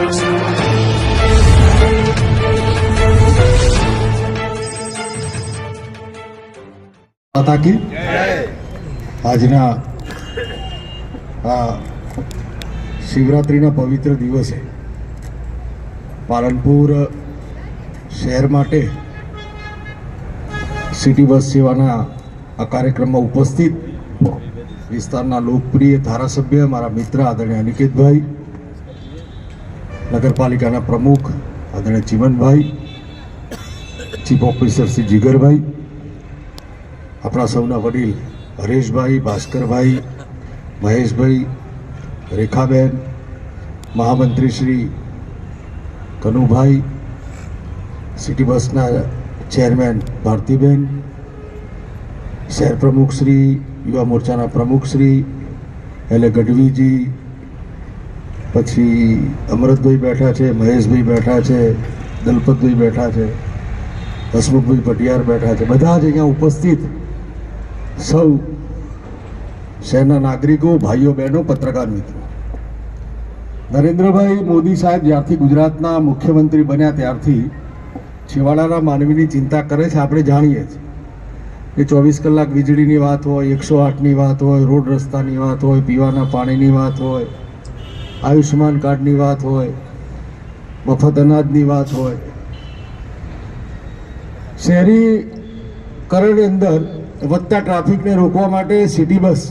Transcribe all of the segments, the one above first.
माता की આજના આ શિવરાત્રિના પવિત્ર દિવસે પાલનપુર શહેર માટે સિટી બસ સેવાના આ કાર્યક્રમમાં ઉપસ્થિત વિસ્તારના લોકપ્રિય ધારાસભ્ય મારા મિત્ર આદરણીય અનિકેતભાઈ, નગરપાલિકાના પ્રમુખ આદરણીય ચીમનભાઈ, ચીફ ઓફિસર શ્રી જીગરભાઈ, આપણા સૌના વડીલ હરેશભાઈ, ભાસ્કરભાઈ, મહેશભાઈ, રેખાબેન, મહામંત્રી શ્રી કનુભાઈ, સિટી બસના ચેરમેન ભારતીબેન, શહેર પ્રમુખ શ્રી, યુવા મોરચાના પ્રમુખ શ્રી એટલે ગઢવીજી, પછી અમૃતભાઈ બેઠા છે, મહેશભાઈ બેઠા છે, દલપતભાઈ બેઠા છે, હસમુખભાઈ પટિયાર બેઠા છે, બધા જ અહીંયા ઉપસ્થિત સૌ શહેરના નાગરિકો, ભાઈઓ બહેનો, પત્રકાર મિત્રો, નરેન્દ્રભાઈ મોદી સાહેબ જ્યારથી ગુજરાતના મુખ્યમંત્રી બન્યા ત્યારથી છેવાડાના માનવીની ચિંતા કરે છે. આપણે જાણીએ છીએ કે 24 કલાક વીજળીની વાત હોય, 108ની વાત હોય, રોડ રસ્તાની વાત હોય, પીવાના પાણીની વાત હોય, આયુષ્યમાન કાર્ડની વાત હોય, મફત અનાજની વાત હોય, શહેરીકરણની અંદર વધતા ટ્રાફિકને રોકવા માટે સિટી બસ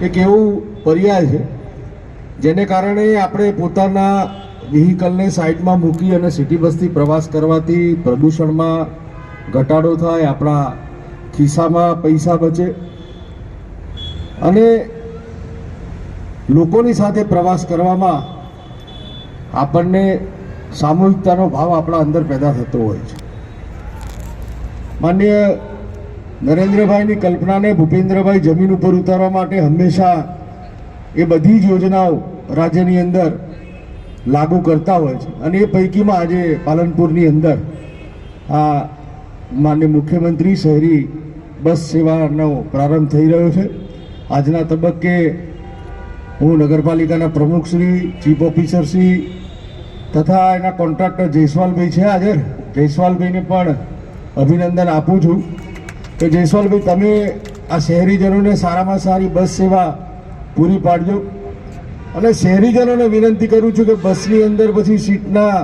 એક એવું પર્યાય છે જેને કારણે આપણે પોતાના વ્હીકલને સાઈડમાં મૂકી અને સિટી બસથી પ્રવાસ કરવાથી પ્રદૂષણમાં ઘટાડો થાય, આપણા ખિસ્સામાં પૈસા બચે અને લોકોની સાથે પ્રવાસ કરવામાં આપણને સામૂહિકતાનો ભાવ આપણા અંદર પેદા થતો હોય છે. માનનીય નરેન્દ્રભાઈની કલ્પનાને ભૂપેન્દ્રભાઈ જમીન ઉપર ઉતારવા માટે હંમેશા એ બધી જ યોજનાઓ રાજ્યની અંદર લાગુ કરતા હોય છે અને એ પૈકીમાં આજે પાલનપુરની અંદર આ માનનીય મુખ્યમંત્રી શહેરી બસ સેવાનો પ્રારંભ થઈ રહ્યો છે. આજના તબક્કે હું નગરપાલિકાના પ્રમુખશ્રી, ચીફ ઓફિસરશ્રી તથા એના કોન્ટ્રાક્ટર જયસ્વાલભાઈ છે હાજર, જયસ્વાલભાઈને પણ અભિનંદન આપું છું કે જયસ્વાલભાઈ તમે આ શહેરીજનોને સારામાં સારી બસ સેવા પૂરી પાડજો અને શહેરીજનોને વિનંતી કરું છું કે બસની અંદર પછી સીટના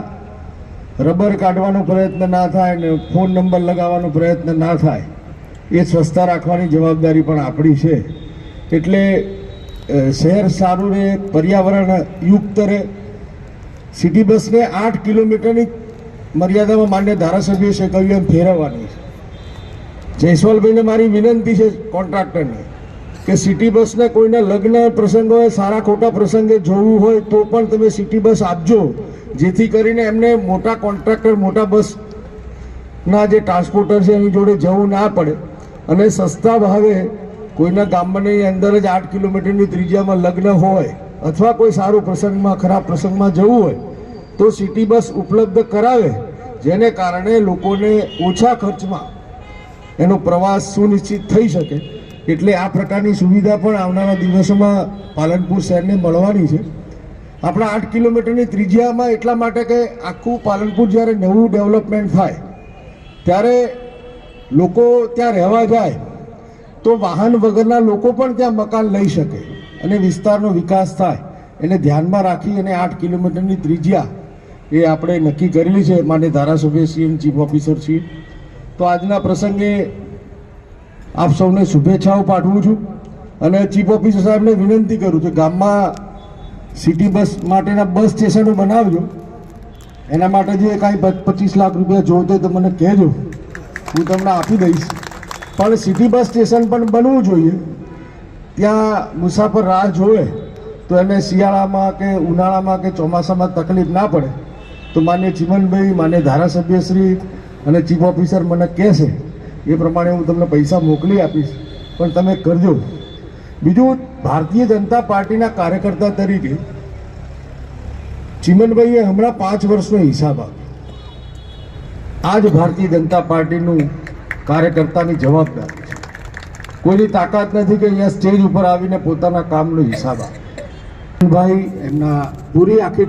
રબર કાઢવાનો પ્રયત્ન ના થાય ને ફોન નંબર લગાવવાનો પ્રયત્ન ના થાય. એ સ્વચ્છતા રાખવાની જવાબદારી પણ આપણી છે. એટલે શહેર સારું રહે, પર્યાવરણ યુક્ત રહે. સિટી બસને 8 કિલોમીટરની મર્યાદામાં માન્ય ધારાસભ્ય કહ્યું એમ ફેરવવાની છે. જયસ્વાલભાઈને મારી વિનંતી છે કોન્ટ્રાક્ટરને કે સિટી બસને કોઈના લગ્ન પ્રસંગ હોય, સારા ખોટા પ્રસંગે જોવું હોય તો પણ તમે સિટી બસ આપજો, જેથી કરીને એમને મોટા કોન્ટ્રાક્ટર, મોટા બસના જે ટ્રાન્સપોર્ટર છે એની જોડે જવું ના પડે અને સસ્તા ભાવે કોઈના ગામની અંદર જ 8 કિલોમીટરની ત્રિજ્યામાં લગ્ન હોય અથવા કોઈ સારું પ્રસંગમાં, ખરાબ પ્રસંગમાં જવું હોય તો સિટી બસ ઉપલબ્ધ કરાવે, જેને કારણે લોકોને ઓછા ખર્ચમાં એનો પ્રવાસ સુનિશ્ચિત થઈ શકે. એટલે આ પ્રકારની સુવિધા પણ આવનારા દિવસોમાં પાલનપુર શહેરને મળવાની છે. આપણા 8 કિલોમીટરની ત્રિજ્યામાં એટલા માટે કે આખું પાલનપુર જ્યારે નવું ડેવલપમેન્ટ થાય ત્યારે લોકો ત્યાં રહેવા જાય તો વાહન વગરના લોકો પણ ત્યાં મકાન લઈ શકે અને વિસ્તારનો વિકાસ થાય. એને ધ્યાનમાં રાખી અને 8 કિલોમીટરની ત્રિજ્યા એ આપણે નક્કી કરેલી છે માન્ય ધારાસભ્ય શ્રી અને ચીફ ઓફિસર શ્રી. તો આજના પ્રસંગે આપ સૌને શુભેચ્છાઓ પાઠવું છું અને ચીફ ઓફિસર સાહેબને વિનંતી કરું છું ગામમાં સિટી બસ માટેના બસ સ્ટેશનો બનાવજો. એના માટે જે કાંઈ 25 લાખ રૂપિયા જોઈતો તો મને કહેજો, હું તમને આપી દઈશ. પણ સિટી બસ સ્ટેશન પણ બનવું જોઈએ. ત્યાં મુસાફર રાહ જોવે તો એને શિયાળામાં કે ઉનાળામાં કે ચોમાસામાં તકલીફ ના પડે. તો માન્ય ચીમનભાઈ, માન્ય ધારાસભ્યશ્રી અને ચીફ ઓફિસર મને કહેશે એ પ્રમાણે હું તમને પૈસા મોકલી આપીશ, પણ તમે કરજો. બીજું, ભારતીય જનતા પાર્ટીના કાર્યકર્તા તરીકે ચીમનભાઈએ હમણાં 5 વર્ષનો હિસાબ આપ્યો. આ જ ભારતીય જનતા પાર્ટીનું કાર્યકર્તાની જવાબદારી છે. કોઈની તાકાત નથી કે અહીંયા સ્ટેજ ઉપર આવીને પોતાના કામનો હિસાબ આપે. ભાઈ એમના પૂરી આખી